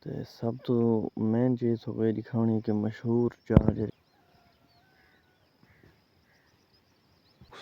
ਤੇ ਸਭ ਤੋਂ ਮੇਨ ਚੀਜ਼ ਹੋਵੇ ਦਿਖਾਉਣੀ ਕਿ ਮਸ਼ਹੂਰ ਜਹਾਜ਼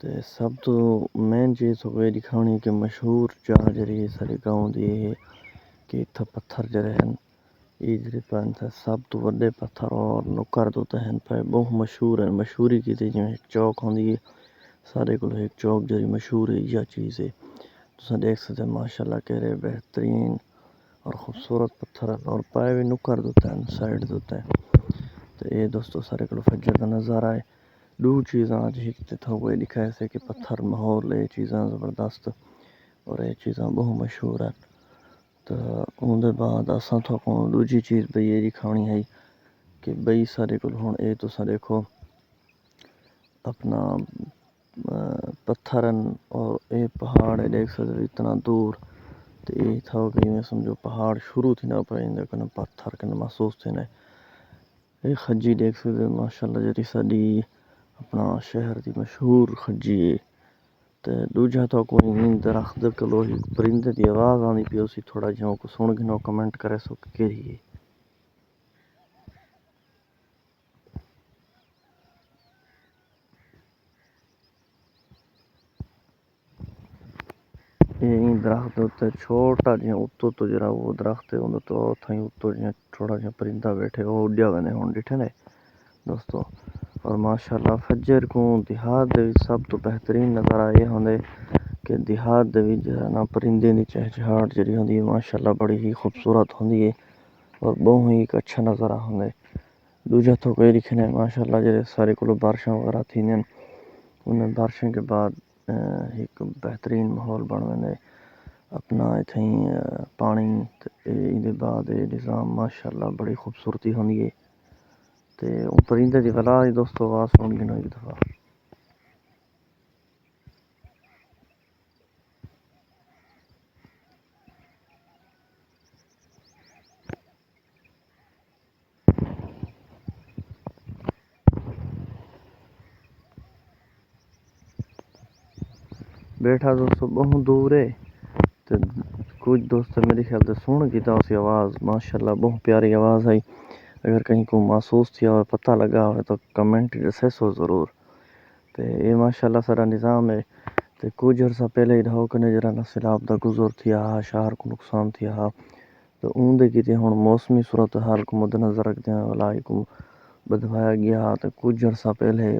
ਤੇ ਸਭ ਤੋਂ ਮੇਨ ਚੀਜ਼ ਹੋਵੇ ਦਿਖਾਉਣੀ ਕਿ ਮਸ਼ਹੂਰ ਜਗ੍ਹਾ ਜਿਹੜੀ ਸਾਡੇ ਗਾਉਂ ਦੀ ਇਹ ਕਿ ਇੱਥੇ ਪੱਥਰ ਜਿਹੜੇ ਹਨ ਇਹ ਜਿਹੜੇ ਪੰਜ ਸਭ ਤੋਂ ਵੱਡੇ ਪੱਥਰ ਔਰ ਨੁੱਕਰ ਤੋਂ ਹਨ ਪਏ ਬਹੁਤ ਮਸ਼ਹੂਰ ਹੈ ਮਸ਼ਹੂਰੀ ਕੀਤੀ ਜਿਵੇਂ ਇੱਕ ਚੌਕ ਹੁੰਦੀ ਹੈ ਸਾਡੇ ਕੋਲ ਇੱਕ ਚੌਕ ਜਿਹੜੀ ਮਸ਼ਹੂਰ ਹੈ ਇਹ ਚੀਜ਼ ਹੈ ਤੁਸੀਂ ਦੇਖ ਸਕਦੇ ਮਾਸ਼ਾਅੱਲਾ ਕਿਹੜੇ ਬਿਹਤਰੀਨ اور خوبصورت پتھر اور پائے بھی نکر دوتا ہے سائڈ دوتا ہے تو یہ دوستو سارے کو فجر کا نظارہ ہے دو چیزاں آج ہی تھا وہ دکھائے سے کہ پتھر ماحول یہ چیزاں زبردست اور یہ چیزاں بہت مشہور ہیں تو ان دے بعد اساں تو دوجی چیز بھئی یہ دکھانی ہے کہ بھئی سارے کو ہن اے تو سارے دیکھو اپنا پتھرن اور اے پہاڑ ہے دیکھ سکتے اتنا دور تو یہ تھا کہ میں سمجھو پہاڑ شروع تھی نہ پائیں کن پتھر کن محسوس تھے نہ یہ خجی دیکھ سکتے ماشاءاللہ جی ساری اپنا شہر دی مشہور خجی ہے تو دوجا تو کوئی درخت کلو ہی پرندے دی آواز آنی پی اسی تھوڑا جہاں کو سن گنو کمنٹ کرے سو کہ ہے یہ درخت ہوتا ہے چھوٹا جہاں اتو تو جرا وہ درخت ہے انہوں تو تھائیں اتو جہاں تھوڑا جہاں پرندہ بیٹھے وہ اڈیا گنے ہون ڈٹھے نے دوستو اور ماشاءاللہ فجر کو دیہات دے سب تو بہترین نظارہ یہ ہوندے کہ دیہات دے جو ہے نا پرندے دی چہچہاٹ جڑی ہوندی ہے ماشاءاللہ بڑی ہی خوبصورت ہوندی ہے اور بہت ہی ایک اچھا نظارہ ہوندے دوجا تو کوئی لکھنے ماشاءاللہ جڑے سارے کو بارشاں وغیرہ تھیندیں انہیں بارشوں کے بعد ایک بہترین ماحول بن ویندے اپنا اتھیں پانی دے بعد نظام ماشاءاللہ بڑی خوبصورتی ہوندی ہے تے پرندے دی ولا دوستو آواز سن گنو ایک دفعہ بیٹھا دوستو بہت دور ہے تو کچھ دوست میرے خیال سے سن گیتا اسی آواز ماشاءاللہ بہت پیاری آواز آئی اگر کہیں کو محسوس کیا ہو پتہ لگا ہو تو کمنٹ دسے سو ضرور تو یہ ماشاءاللہ سارا نظام ہے تو کچھ عرصہ پہلے ادھاؤ کنے جرا نا سیلاب دا گزر تھیا شہر کو نقصان تھیا تو اون دے کی ہن موسمی صورتحال کو مد نظر رکھتے ہیں ولائی کو بدوایا گیا تو کچھ عرصہ پہلے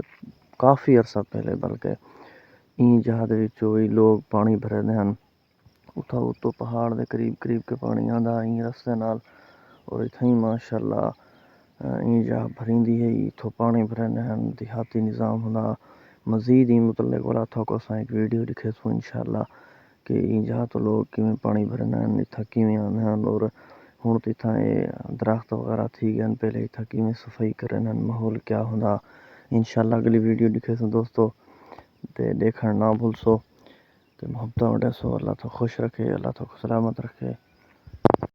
کافی عرصہ پہلے بلکہ این جہاں دے وچ وہی لوگ پانی بھرے دے ہن اتھا اتو پہاڑ دے قریب کے پانی آندا این رستے نال اور اتھیں ماشاءاللہ این جہاں بھریندی ہے اتھوں پانی بھرے دے ہن دیہاتی نظام ہوندا مزید ہی متعلق والا تھا کو اساں ایک ویڈیو لکھے سو انشاءاللہ کہ این جہاں تو لوگ کیویں پانی بھرنے ہیں اتھا کیویں آندے ہیں اور ہن تے اتھاں درخت وغیرہ تھی گئے پہلے اتھا کیویں صفائی کرن ماحول کیا ہوندا انشاءاللہ اگلی ویڈیو لکھے سو دوستو تے دیکھن نہ بھول سو تے محبت وڈے سو اللہ تو خوش رکھے اللہ تو سلامت رکھے